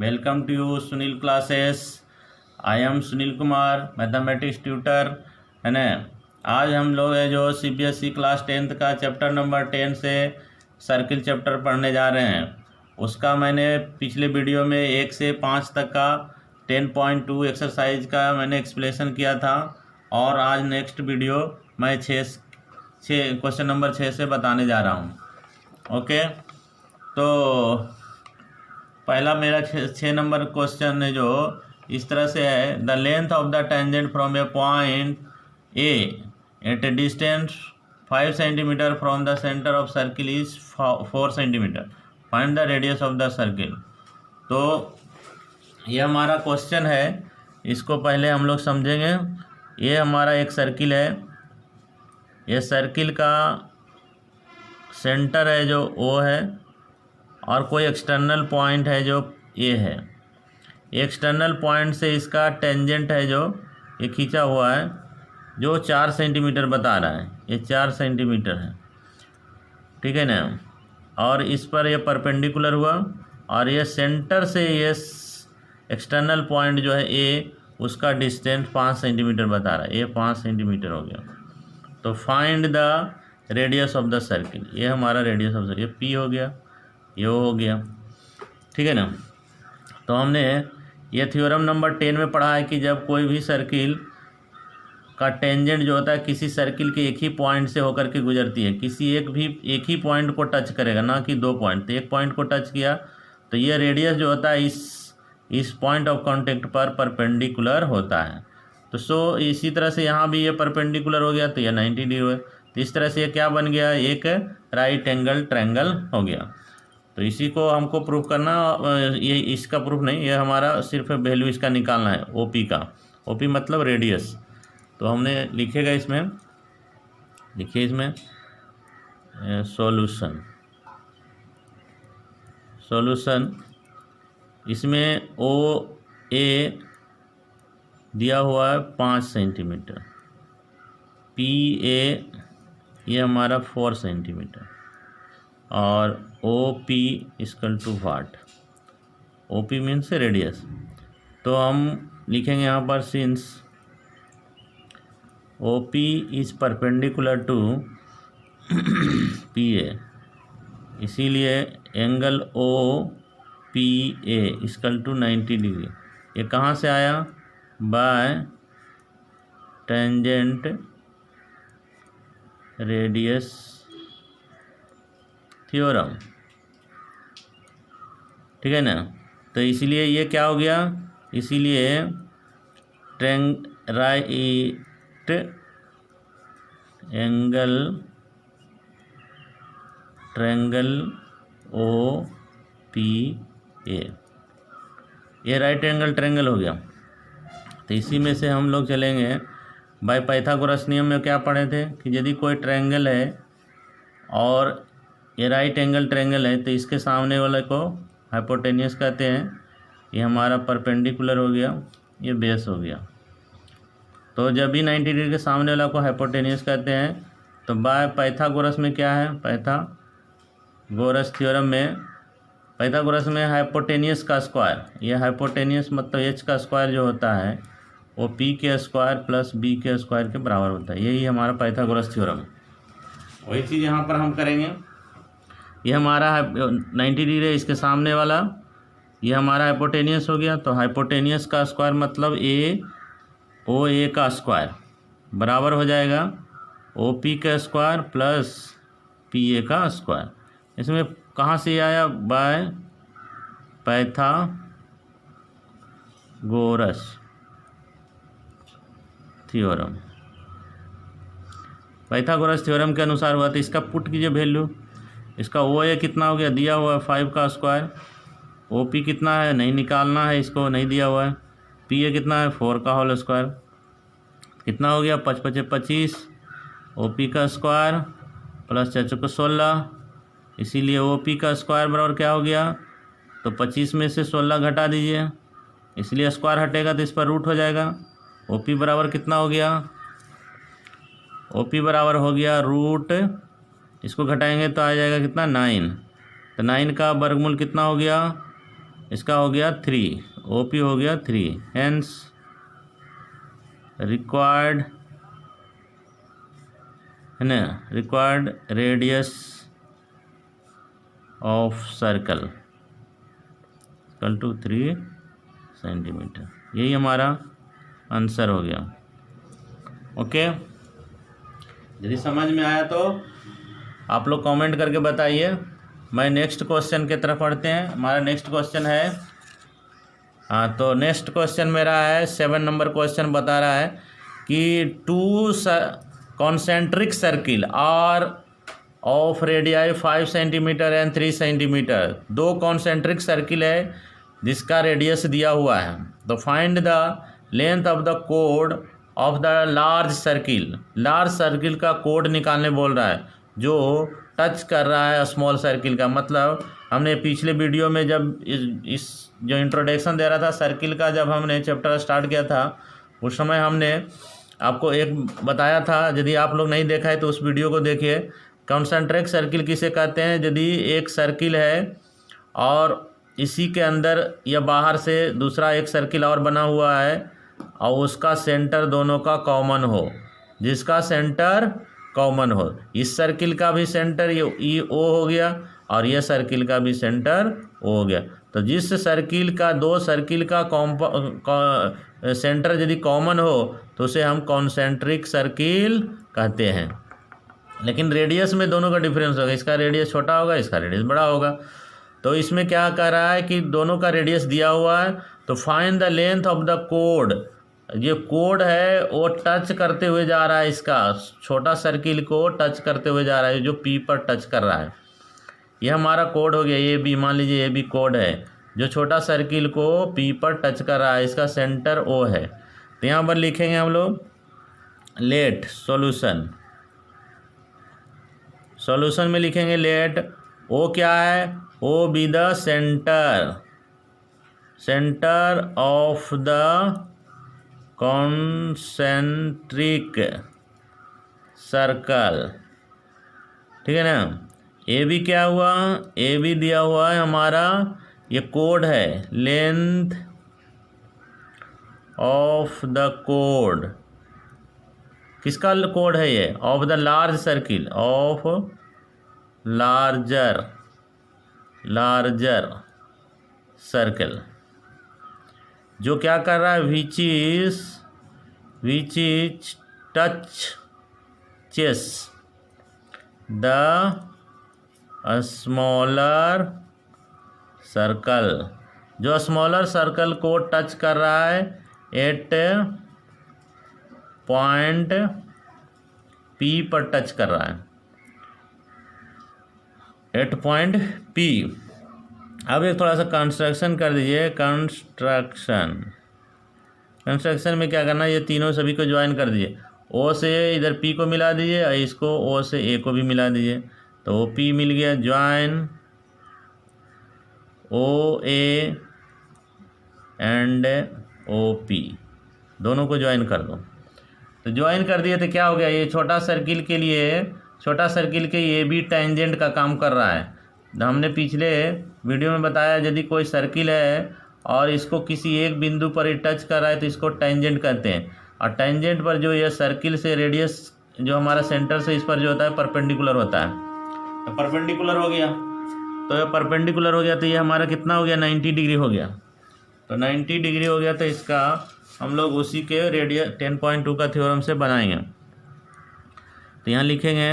Welcome to you Sunil classes. I am Sunil Kumar, mathematics tutor, है ना। आज हम लोग है जो सीबीएसई क्लास 10th का चैप्टर नंबर 10 से सर्किल चैप्टर पढ़ने जा रहे हैं। उसका मैंने पिछले वीडियो में 1 से 5 तक का 10.2 एक्सरसाइज का मैंने एक्सप्लेनेशन किया था, और आज नेक्स्ट वीडियो मैं 6 क्वेश्चन नंबर 6 से बताने जा रहा हूँ। ओके, तो पहला मेरा 6 नंबर क्वेश्चन है जो इस तरह से है। The length of the tangent from a point A at a distance 5 centimetre from the centre of circle is 4 centimetre. Find the radius of the circle. तो ये हमारा क्वेश्चन है, इसको पहले हम लोग समझेंगे। ये हमारा एक सर्किल है, ये सर्किल का सेंटर है जो O है, और कोई एक्सटर्नल पॉइंट है जो ए है। एक्सटर्नल पॉइंट से इसका टेंजेंट है जो ये खींचा हुआ है, जो 4 सेंटीमीटर बता रहा है। ये 4 सेंटीमीटर है, ठीक है ना। और इस पर ये परपेंडिकुलर हुआ, और ये सेंटर से ये एक्सटर्नल पॉइंट जो है ए, उसका डिस्टेंस 5 सेंटीमीटर बता रहा है। ये 5 सेंटीमीटर हो गया। तो find the radius of the circle. ये हमारा रेडियस ऑफ सर्किल पी हो गया, ये हो गया, ठीक है ना। तो हमने ये थ्योरम नंबर 10 में पढ़ा है कि जब कोई भी सर्किल का टेंजेंट जो होता है किसी सर्किल के एक ही पॉइंट से होकर के गुजरती है, किसी एक ही पॉइंट को टच करेगा, ना कि 2 पॉइंट। तो एक पॉइंट को टच किया तो ये रेडियस जो होता है इस पॉइंट ऑफ कांटेक्ट पर परपेंडिकुलर होता है। तो इसी तरह से यहाँ भी ये परपेंडिकुलर हो गया, तो ये 90 डिग्री हुआ। तो इस तरह से ये क्या बन गया, एक राइट एंगल ट्रायंगल हो गया। तो इसी को हमको प्रूफ करना, ये इसका प्रूफ नहीं, ये हमारा सिर्फ वैल्यू इसका निकालना है, ओपी का। ओपी मतलब रेडियस। तो हमने लिखेगा इसमें, लिखिए इसमें सॉल्यूशन। इसमें ओ ए दिया हुआ है 5 सेंटीमीटर, पी ए ये हमारा 4 सेंटीमीटर, और O P equal to what. O P means radius. तो हम लिखेंगे यहाँ पर since O P is perpendicular to P A, इसीलिए angle O P A equal to 90 degree. ये कहाँ से आया, बाय टेंजेंट रेडियस थ्योरम, ठीक है ना। तो इसीलिए ये क्या हो गया, इसीलिए right angle triangle O P A, ये राइट एंगल ट्रायंगल हो गया। तो इसी में से हम लोग चलेंगे बाय पाइथागोरस नियम में क्या पढ़े थे कि यदि कोई ट्रायंगल है और ये राइट एंगल ट्रायंगल है, तो इसके सामने वाले को हाइपोटेनियस कहते हैं। ये हमारा परपेंडिकुलर हो गया, ये बेस हो गया। तो जब भी 90 डिग्री के सामने वाला को हाइपोटेनियस कहते हैं, तो बाय पाइथागोरस में क्या है, पाइथागोरस थ्योरम में, पाइथागोरस में हाइपोटेनियस का स्क्वायर, ये हाइपोटेनियस मतलब एच का स्क्वायर जो होता है वो पी के स्क्वायर प्लस बी के स्क्वायर के बराबर होता है। यही हमारा पाइथागोरस थ्योरम है। वही चीज़ यहाँ पर हम करेंगे। ये हमारा 90 डिग्री है, इसके सामने वाला ये हमारा हाइपोटेनियस हो गया। तो हाइपोटेनियस का स्क्वायर मतलब ओ ए का स्क्वायर बराबर हो जाएगा ओ पी का स्क्वायर प्लस पी ए का स्क्वायर। इसमें कहाँ से आया, by Pythagoras theorem. Pythagoras theorem के अनुसार हुआ। तो इसका पुट कीजिए वैल्यू। इसका ओ ए कितना हो गया, दिया हुआ है 5 का स्क्वायर। ओ पी कितना है, नहीं निकालना है, इसको नहीं दिया हुआ है। पी ए कितना है, 4 का होल स्क्वायर। कितना हो गया, 5 × 25। ओ पी का स्क्वायर प्लस 4 × 16, इसीलिए ओ पी का स्क्वायर बराबर क्या हो गया, तो 25 में से 16 घटा दीजिए, इसलिए स्क्वायर हटेगा तो इस पर रूट हो जाएगा। ओ पी बराबर कितना हो गया, ओ पी बराबर हो गया रूट, इसको घटाएंगे तो आ जाएगा कितना, 9। तो 9 का वर्गमूल कितना हो गया, इसका हो गया 3, OP हो गया 3, हेंस रिक्वायर्ड है ना, required radius of circle equal to 3 centimetre. यही हमारा आंसर हो गया। ओके, यदि समझ में आया तो आप लोग कमेंट करके बताइए। मैं नेक्स्ट क्वेश्चन की तरफ पढ़ते हैं। हमारा नेक्स्ट क्वेश्चन है, हाँ, तो नेक्स्ट क्वेश्चन मेरा है 7 नंबर क्वेश्चन बता रहा है कि 2 concentric circle are of radii 5 centimetre and 3 centimetre. 2 concentric circle है जिसका रेडियस दिया हुआ है। तो find the length of the कोड of the large circle. Large circle का कोड निकालने बोल रहा है जो टच कर रहा है स्मॉल सर्किल का। मतलब हमने पिछले वीडियो में जब इस जो इंट्रोडक्शन दे रहा था सर्किल का, जब हमने चैप्टर स्टार्ट किया था उस समय हमने आपको एक बताया था, यदि आप लोग नहीं देखा है तो उस वीडियो को देखिए। कॉन्सेंट्रिक सर्किल किसे कहते हैं? यदि एक सर्किल है और इसी के अंदर या बाहर से दूसरा एक सर्किल और बना हुआ है और उसका सेंटर दोनों का कॉमन हो, जिसका सेंटर कॉमन हो। इस सर्किल का भी सेंटर ये ओ हो गया और यह सर्किल का भी सेंटर ओ हो गया। तो जिस सर्किल का, 2 सर्किल का सेंटर यदि कॉमन हो तो उसे हम कॉन्सेंट्रिक सर्किल कहते हैं। लेकिन रेडियस में दोनों का डिफरेंस होगा, इसका रेडियस छोटा होगा, इसका रेडियस बड़ा होगा। तो इसमें क्या कह रहा है कि दोनों का रेडियस दिया हुआ है, तो find the length of the code. ये कोड है वो टच करते हुए जा रहा है, इसका छोटा सर्किल को टच करते हुए जा रहा है, जो पी पर टच कर रहा है। ये हमारा कोड हो गया, ये भी मान लीजिए ये भी कोड है जो छोटा सर्किल को पी पर टच कर रहा है, इसका सेंटर ओ है। तो यहाँ पर लिखेंगे हम लोग लेट सॉल्यूशन। सॉल्यूशन में लिखेंगे लेट ओ क्या है, O be the centre of the concentric circle. ठीक है ना। ए बी क्या हुआ, ए बी दिया हुआ है हमारा, ये कोड है, लेंथ ऑफ द कोड। किसका कोड है ये? Of the large circle, of larger circle, जो क्या कर रहा है, which is touches the smaller circle, जो स्मॉलर सर्कल को टच कर रहा है एट पॉइंट पी पर टच कर रहा है, एट पॉइंट पी। अब एक थोड़ा सा कंस्ट्रक्शन कर दीजिए। कंस्ट्रक्शन में क्या करना है, ये तीनों सभी को ज्वाइन कर दीजिए। ओ से इधर पी को मिला दीजिए और इसको ओ से ए को भी मिला दीजिए, तो ओ पी मिल गया। Join O A and O P, दोनों को ज्वाइन कर दो। तो ज्वाइन कर दिए तो क्या हो गया, ये छोटा सर्किल के लिए, छोटा सर्किल के ये भी टेंजेंट का काम कर रहा है। हमने पिछले वीडियो में बताया, यदि कोई सर्किल है और इसको किसी एक बिंदु पर ही टच कर रहा है तो इसको टेंजेंट कहते हैं। और टेंजेंट पर जो ये सर्किल से रेडियस जो हमारा सेंटर से इस पर जो होता है परपेंडिकुलर होता है। तो परपेंडिकुलर हो गया, तो ये परपेंडिकुलर हो गया, तो ये हमारा कितना हो गया, 90 डिग्री हो गया। तो 90 डिग्री हो गया, तो इसका हम लोग उसी के रेडियस 10.2 का थ्योरम से बनाएंगे। तो यहाँ लिखेंगे,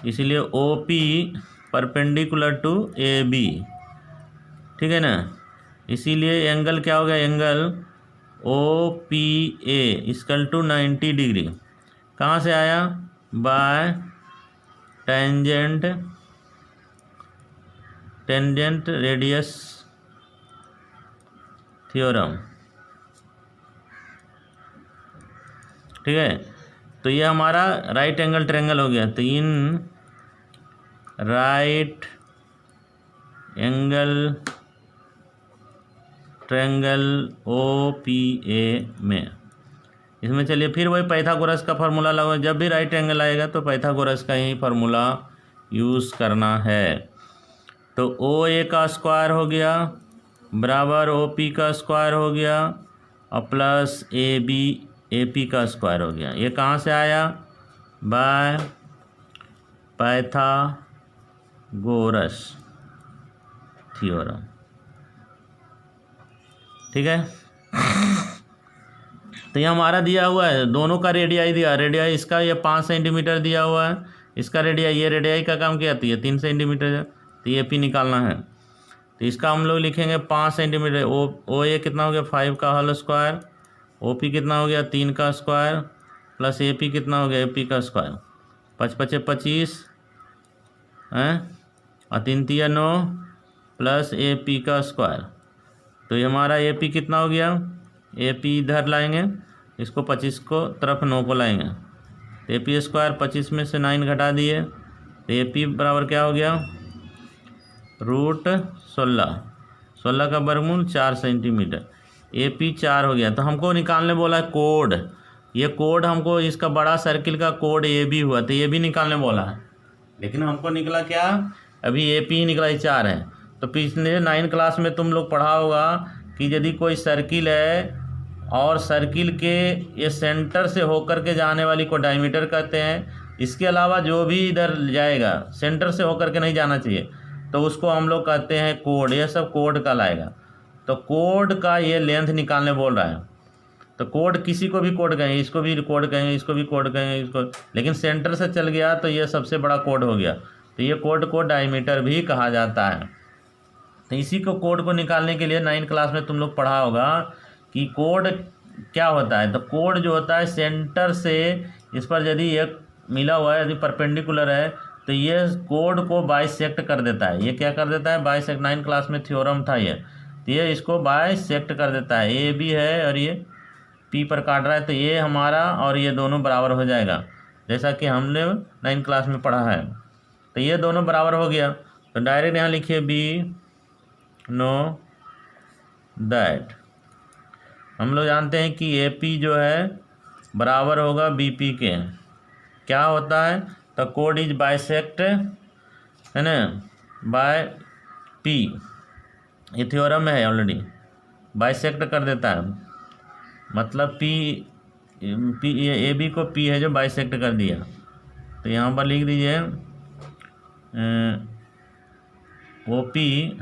इसीलिए O P perpendicular to A B, ठीक है ना। इसीलिए एंगल क्या हो गया, angle O P A equal to 90 degree. कहाँ से आया, बाय टेंजेंट रेडियस थ्योरम, ठीक है। तो ये हमारा राइट एंगल ट्रायंगल हो गया। तो in right angle triangle O P A में, इसमें चलिए फिर वही पाइथागोरस का फार्मूला लगा। जब भी राइट एंगल आएगा तो पाइथागोरस का ही फार्मूला यूज़ करना है। तो ओ ए का स्क्वायर हो गया बराबर ओ पी का स्क्वायर हो गया और प्लस ए पी का स्क्वायर हो गया। ये कहाँ से आया? By Pythagoras theorem. ठीक है, तो ये हमारा दिया हुआ है, दोनों का रेडियाई दिया, रेडियाई इसका ये 5 सेंटीमीटर दिया हुआ है, इसका रेडियाई, ये रेडियाई का काम क्या आती है 3 सेंटीमीटर, तो ये पी निकालना है। तो इसका हम लोग लिखेंगे 5 सेंटीमीटर। ओ ए कितना हो गया 5 का होल स्क्वायर, ओ पी कितना हो गया 3 का स्क्वायर प्लस ए पी कितना हो गया ए पी का स्क्वायर, 5 पचे 25 हैं और 3 तिया 9 प्लस ए पी का स्क्वायर। तो ये हमारा ए पी कितना हो गया, ए पी इधर लाएंगे, इसको 25 को तरफ 9 को लाएंगे, तो ए पी स्क्वायर 25 में से 9 घटा दिए, तो ए पी बराबर क्या हो गया √16 का वर्गमूल 4 सेंटीमीटर, ए पी 4 हो गया। तो हमको निकालने बोला है कोड, ये कोड हमको इसका बड़ा सर्किल का कोड ए बी हुआ, तो ये भी निकालने बोला है, लेकिन हमको निकला क्या, अभी ए पी ही निकला, 4 है। तो पिछले 9 क्लास में तुम लोग पढ़ा होगा कि यदि कोई सर्किल है और सर्किल के ये सेंटर से होकर के जाने वाली को डायमीटर कहते हैं, इसके अलावा जो भी इधर जाएगा सेंटर से होकर के नहीं जाना चाहिए, तो उसको हम लोग कहते हैं कोड, ये सब कोड का लाएगा। तो कोड का ये लेंथ निकालने बोल रहा है, तो कोड किसी को भी कोड कहेंगे, इसको भी कोड कहेंगे, इसको भी कोड कहेंगे, इसको, लेकिन सेंटर से चल गया तो ये सबसे बड़ा कोड हो गया, तो ये कोड को डायमीटर भी कहा जाता है। तो इसी को कोड को निकालने के लिए 9 क्लास में तुम लोग पढ़ा होगा कि कोड क्या होता है। तो कोड जो होता है सेंटर से, इस पर यदि एक मिला हुआ है, यदि परपेंडिकुलर है, तो ये कोड को बाइसेक्ट कर देता है। ये क्या कर देता है, बाइसेक्ट, 9 क्लास में थ्योरम था ये, तो ये इसको बाइसेक्ट कर देता है। ए बी है और ये पी पर काट रहा है, तो ये हमारा और ये दोनों बराबर हो जाएगा, जैसा कि हमने 9 क्लास में पढ़ा है। तो ये दोनों बराबर हो गया, तो डायरेक्ट यहाँ लिखिए बी नो दैट। हम लोग जानते हैं कि ए पी जो है बराबर होगा बी पी के। क्या होता है, तो कोड इज बाइसेक्ट, है ना, बाय पी, ये थ्योरम है ऑलरेडी, बाइसेक्ट कर देता है, मतलब पी ए बी को पी है जो बाइसेक्ट कर दिया। तो यहाँ पर लिख दीजिए O P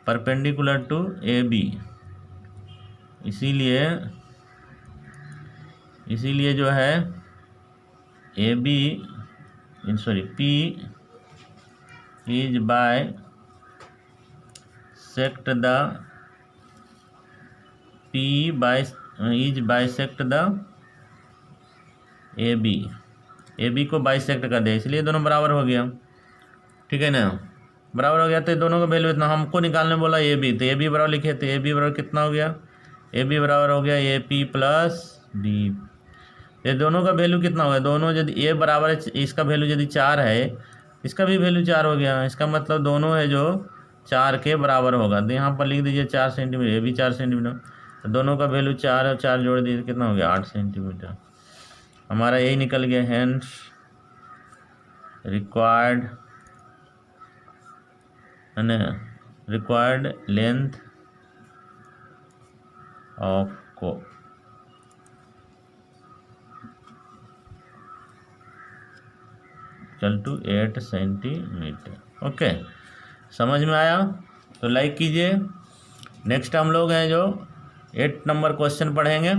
perpendicular to A B, इसीलिए जो है A B P is bisect the bisect the A B को बाइसेक्ट कर दिया, इसलिए दोनों बराबर हो गया। ठीक है ना, बराबर हो गया, तो दोनों का वैल्यू इतना, हमको निकालने बोला ए बी, तो ए बी बराबर लिखे, तो ए बी बराबर कितना हो गया, ए बी बराबर हो गया ए पी प्लस बी। ये दोनों का वैल्यू कितना हो गया, दोनों यदि ए बराबर है, इसका वैल्यू यदि 4 है, इसका भी वैल्यू 4 हो गया, इसका मतलब दोनों है जो 4 के बराबर होगा। तो यहाँ पर लिख दीजिए 4 सेंटीमीटर, ए भी 4 सेंटीमीटर, तो दोनों का वैल्यू 4 और 4 जोड़ दीजिए, कितना हो गया 8 सेंटीमीटर। हमारा यही निकल गया, हैंस रिक्वायर्ड, है ना, रिक्वायर्ड लेंथ ऑफ को चल टू 8 सेंटीमीटर। ओके, समझ में आया तो लाइक कीजिए। नेक्स्ट हम लोग हैं जो 8 नंबर क्वेश्चन पढ़ेंगे।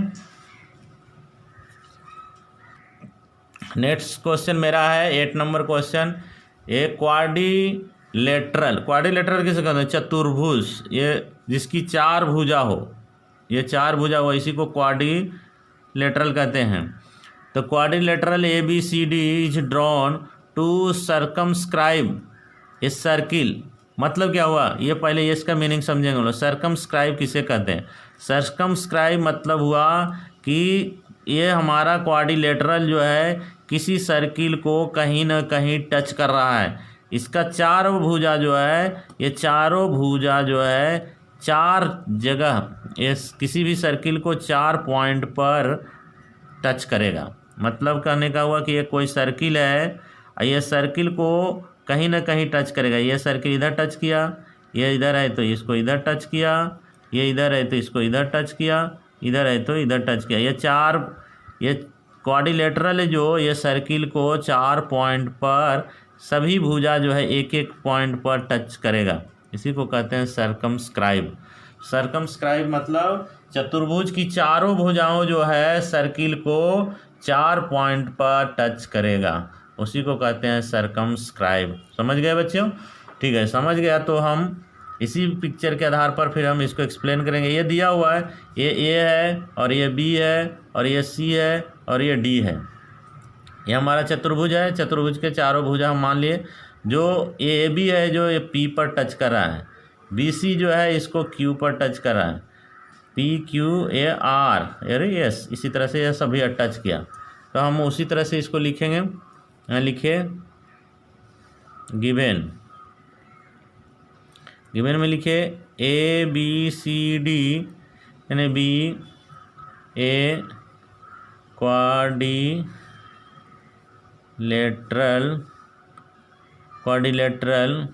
नेक्स्ट क्वेश्चन मेरा है 8 नंबर क्वेश्चन, ए क्वाड्रिलेटरल किसे कहते हैं, चतुर्भुज, ये जिसकी 4 भुजा हो, ये 4 भुजा हो, इसी को क्वाड्रिलेटरल कहते हैं। तो quadrilateral A B C D is drawn to circumscribe a circle, मतलब क्या हुआ, ये पहले ये इसका मीनिंग समझेंगे हम लोग। सर्कमस्क्राइब किसे कहते हैं, सर्कमस्क्राइब मतलब हुआ कि ये हमारा क्वाड्रिलेटरल जो है किसी सर्किल को कहीं ना कहीं टच कर रहा है। इसका 4 भुजा जो है, ये चारों भुजा जो है 4 जगह, इस किसी भी सर्किल को 4 पॉइंट पर टच करेगा। मतलब कहने का हुआ कि ये कोई सर्किल है, ये सर्किल को कहीं ना कहीं टच करेगा। ये सर्किल इधर टच किया, ये इधर है तो इसको इधर टच किया, ये इधर है तो इसको इधर टच किया, इधर है तो इधर टच किया। ये क्वाड्रिलेटरल है जो ये सर्किल को 4 पॉइंट पर सभी भुजा जो है एक एक पॉइंट पर टच करेगा। इसी को कहते हैं सर्कमस्क्राइब। सर्कमस्क्राइब मतलब चतुर्भुज की चारों भुजाओं जो है सर्किल को 4 पॉइंट पर टच करेगा, उसी को कहते हैं सर्कमस्क्राइब। समझ गए बच्चों? ठीक है, समझ गया तो हम इसी पिक्चर के आधार पर फिर हम इसको एक्सप्लेन करेंगे। ये दिया हुआ है, ये ए है और ये बी है और ये सी है और ये डी है। ये हमारा चतुर्भुज है। चतुर्भुज के चारों भुजा हम मान लिए। जो ए बी है जो ये पी पर टच कर रहा है, बी सी जो है इसको क्यू पर टच कर रहा है, पी क्यू ए आर, अरे यस, इसी तरह से यह सभी टच किया। तो हम उसी तरह से इसको लिखेंगे। यहाँ लिखे गिवन में लिखे ए बी सी डी, यानी be a quadrilateral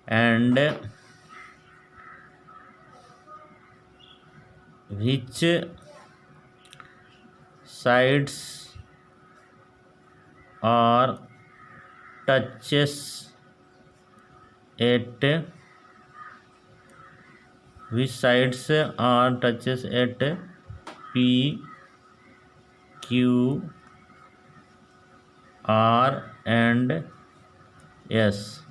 and which sides are touches at P, Q, R and S।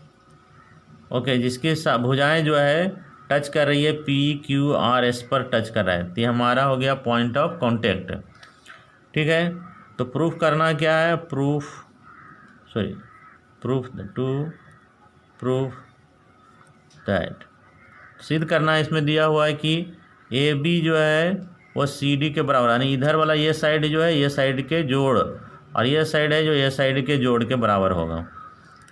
Okay, जिसकी भुजाएं जो है टच कर रही है P, Q, R, S पर टच कर रहा है, तो ये हमारा हो गया पॉइंट ऑफ कांटेक्ट। ठीक है, तो प्रूफ करना क्या है? प्रूफ दैट, सिद्ध करना है। इसमें दिया हुआ है कि ए बी जो है वो सी डी के बराबर, यानी इधर वाला ये साइड जो है ये साइड के जोड़, और ये साइड है जो ये साइड के जोड़ के बराबर होगा,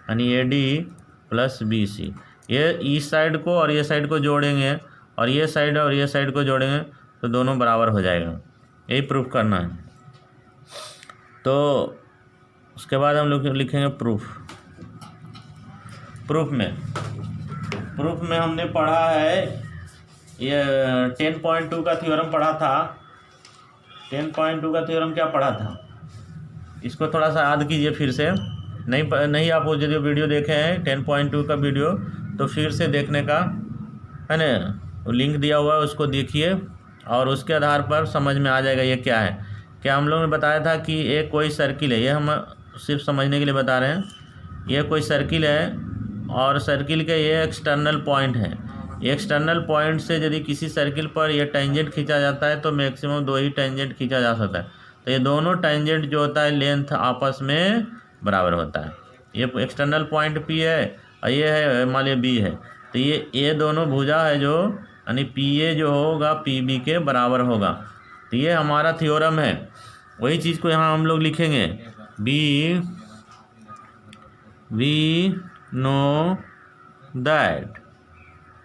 यानी A D plus B C. ये इस साइड को और ये साइड को जोड़ेंगे और ये साइड और ये साइड को जोड़ेंगे तो दोनों बराबर हो जाएगा। यही प्रूफ करना है। तो उसके बाद हम लोग लिखेंगे प्रूफ में हमने पढ़ा है, ये 10.2 का थ्योरम पढ़ा था। 10.2 का थ्योरम क्या पढ़ा था, इसको थोड़ा सा याद कीजिए फिर से। नहीं आप वो जो वीडियो देखे हैं 10.2 का वीडियो, तो फिर से देखने का है ना, वो लिंक दिया हुआ है, उसको देखिए और उसके आधार पर समझ में आ जाएगा ये क्या है। क्या हम लोगों ने बताया था कि एक कोई सर्किल है, ये हम सिर्फ समझने के लिए बता रहे हैं। ये कोई सर्किल है और सर्किल के ये एक्सटर्नल पॉइंट है। एक्सटर्नल पॉइंट से यदि किसी सर्किल पर यह टेंजेंट खींचा जाता है तो मैक्सिमम 2 ही टेंजेंट खींचा जा सकता है। तो ये दोनों टेंजेंट जो होता है लेंथ आपस में बराबर होता है। ये एक्सटर्नल पॉइंट पी है और ये है मान लिया बी है, तो ये दोनों भुजा है जो, यानी पी ए जो होगा पी बी के बराबर होगा। तो ये हमारा थ्योरम है। वही चीज़ को यहाँ हम लोग लिखेंगे, वी नो दैट,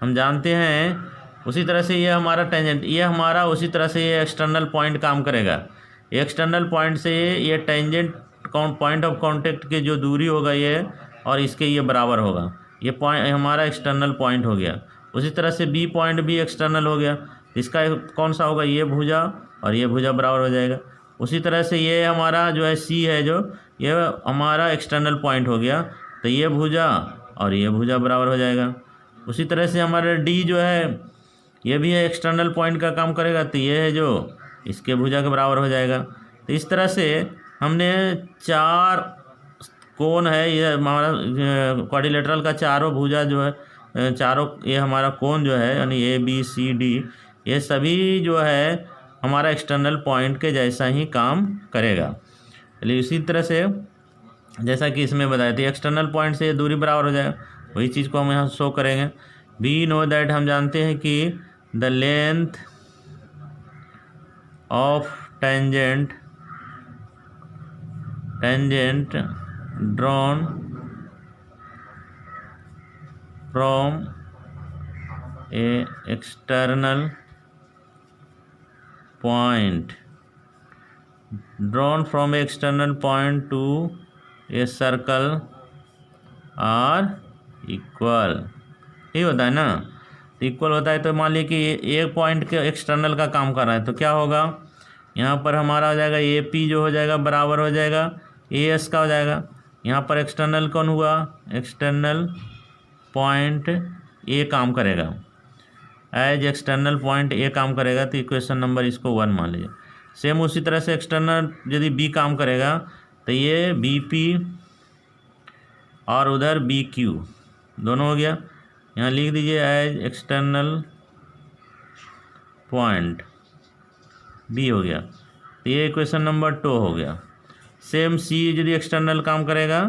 हम जानते हैं। उसी तरह से ये हमारा टेंजेंट, ये हमारा उसी तरह से ये एक्सटर्नल पॉइंट काम करेगा। एक्सटर्नल पॉइंट से ये टेंजेंट पॉइंट ऑफ कांटेक्ट की जो दूरी होगा ये और इसके ये बराबर होगा। ये पॉइंट हमारा एक्सटर्नल पॉइंट हो गया। उसी तरह से बी पॉइंट भी एक्सटर्नल हो गया, इसका कौन सा होगा, ये भुजा और ये भुजा बराबर हो जाएगा। उसी तरह से ये हमारा जो है सी है जो, ये हमारा एक्सटर्नल पॉइंट हो गया, तो ये भुजा और ये भुजा बराबर हो जाएगा। उसी तरह से हमारा डी जो है ये भी है एक्सटर्नल पॉइंट का काम करेगा, तो ये है जो इसके भुजा के बराबर हो जाएगा। तो इस तरह से हमने 4 कोण है, ये हमारा क्वाड्रिलेटरल का चारों भुजा जो है चारों, ये हमारा कोण जो है यानी ए बी सी डी, ये सभी जो है हमारा एक्सटर्नल पॉइंट के जैसा ही काम करेगा। चलिए इसी तरह से जैसा कि इसमें बताया था एक्सटर्नल पॉइंट से दूरी बराबर हो जाएगा, वही चीज़ को हम यहाँ शो करेंगे। वी नो दैट, हम जानते हैं कि the length of tangent drawn from a external point drawn from external point to a circle are equal, ये होता है ना, इक्वल होता है। तो मान लीजिए कि एक पॉइंट के एक्सटर्नल का काम कर रहा है तो क्या होगा, यहाँ पर हमारा हो जाएगा ए पी जो हो जाएगा बराबर हो जाएगा ए एस का हो जाएगा। यहाँ पर एक्सटर्नल कौन हुआ, एक्सटर्नल पॉइंट ए काम करेगा, एज एक्सटर्नल पॉइंट ए काम करेगा तो इक्वेशन नंबर इसको 1 मान लीजिए। सेम उसी तरह से एक्सटर्नल यदि बी काम करेगा तो ये बी पी और उधर बी क्यू दोनों हो गया। यहाँ लिख दीजिए एज एक्सटर्नल पॉइंट बी हो गया, तो ये इक्वेशन नंबर 2 हो गया। सेम सी यदि एक्सटर्नल काम करेगा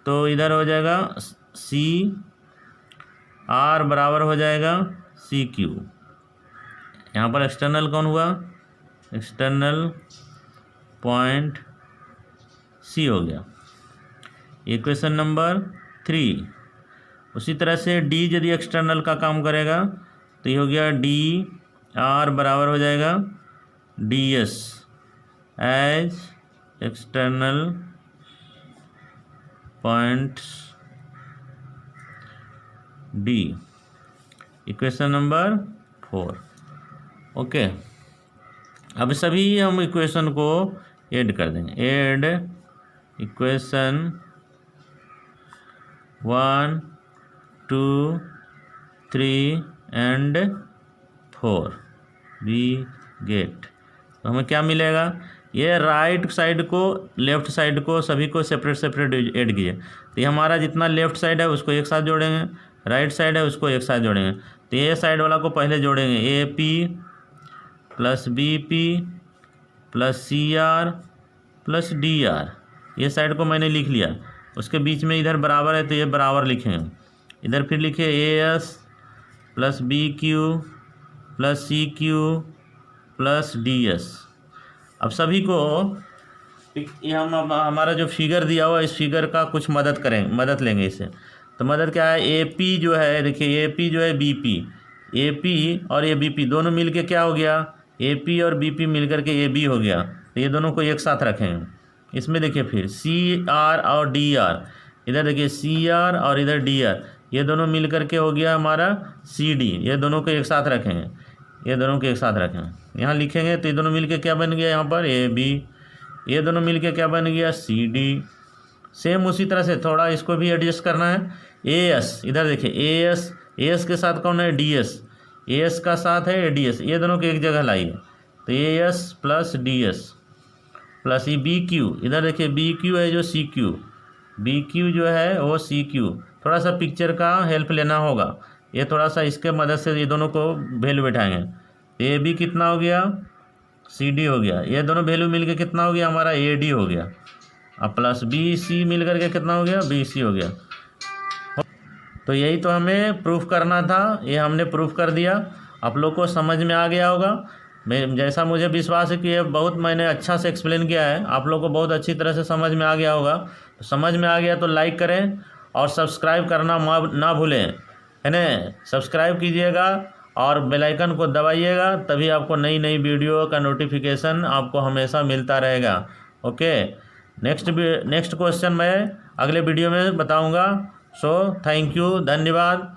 तो इधर हो जाएगा सी आर बराबर हो जाएगा सी क्यू। यहाँ पर एक्सटर्नल कौन हुआ, एक्सटर्नल पॉइंट सी हो गया, इक्वेशन नंबर 3। उसी तरह से डी यदि एक्सटर्नल का काम करेगा तो ये हो गया डी आर बराबर हो जाएगा D S as external points D, equation number 4। Okay, अब सभी हम इक्वेशन को ऐड कर देंगे। Add equation 1 2 3 and 4 we get. तो हमें क्या मिलेगा, ये राइट साइड को लेफ़्ट साइड को सभी को सेपरेट सेपरेट ऐड कीजिए। तो ये हमारा जितना लेफ़्ट साइड है उसको एक साथ जोड़ेंगे, राइट साइड है उसको एक साथ जोड़ेंगे। तो ये साइड वाला को पहले जोड़ेंगे, A P plus B P plus C R plus D R, ये साइड को मैंने लिख लिया। उसके बीच में इधर बराबर है तो ये बराबर लिखेंगे। इधर फिर लिखे A S plus B Q plus C Q plus D S. अब सभी को ये हम हमारा जो फिगर दिया हुआ इस फिगर का कुछ मदद लेंगे इससे। तो मदद क्या है, ए पी जो है, देखिए ए पी जो है बी पी, ए पी और ये बी पी दोनों मिल के क्या हो गया, ए पी और बी पी मिल करके ए बी हो गया। तो ये दोनों को एक साथ रखेंगे। इसमें देखिए फिर सी आर और डी आर, इधर देखिए सी आर और इधर डी आर, ये दोनों मिल करके हो गया हमारा सी डी। ये दोनों को एक साथ रखेंगे, ये दोनों को एक साथ रखेंगे। यहाँ लिखेंगे तो ये दोनों मिल के क्या बन गया, यहाँ पर ए बी, ये दोनों मिल के क्या बन गया सी डी। सेम उसी तरह से थोड़ा इसको भी एडजस्ट करना है। ए एस, इधर देखिए ए एस के साथ कौन है, डी एस, ए एस का साथ है डी एस, ये दोनों को एक जगह लाइए। तो ए S plus D S plus ये बी क्यू, इधर देखिए बी क्यू है जो सी क्यू, बी क्यू जो है वो सी क्यू। थोड़ा सा पिक्चर का हेल्प लेना होगा, ये थोड़ा सा इसके मदद से ये दोनों को वैल्यू बैठाएंगे। ए बी कितना हो गया, सी डी हो गया, ये दोनों वैल्यू मिलके कितना हो गया हमारा ए डी हो गया। अब प्लस बी सी मिल करके कितना हो गया, बी सी हो गया। तो यही तो हमें प्रूफ करना था, ये हमने प्रूफ कर दिया। आप लोग को समझ में आ गया होगा। मैं जैसा मुझे विश्वास है कि ये बहुत मैंने अच्छा से एक्सप्लेन किया है, आप लोग को बहुत अच्छी तरह से समझ में आ गया होगा। तो समझ में आ गया तो लाइक करें और सब्सक्राइब करना ना भूलें, है ना। सब्सक्राइब कीजिएगा और बेल आइकन को दबाइएगा, तभी आपको नई नई वीडियो का नोटिफिकेशन आपको हमेशा मिलता रहेगा। ओके, नेक्स्ट क्वेश्चन मैं अगले वीडियो में बताऊंगा। सो थैंक यू, धन्यवाद।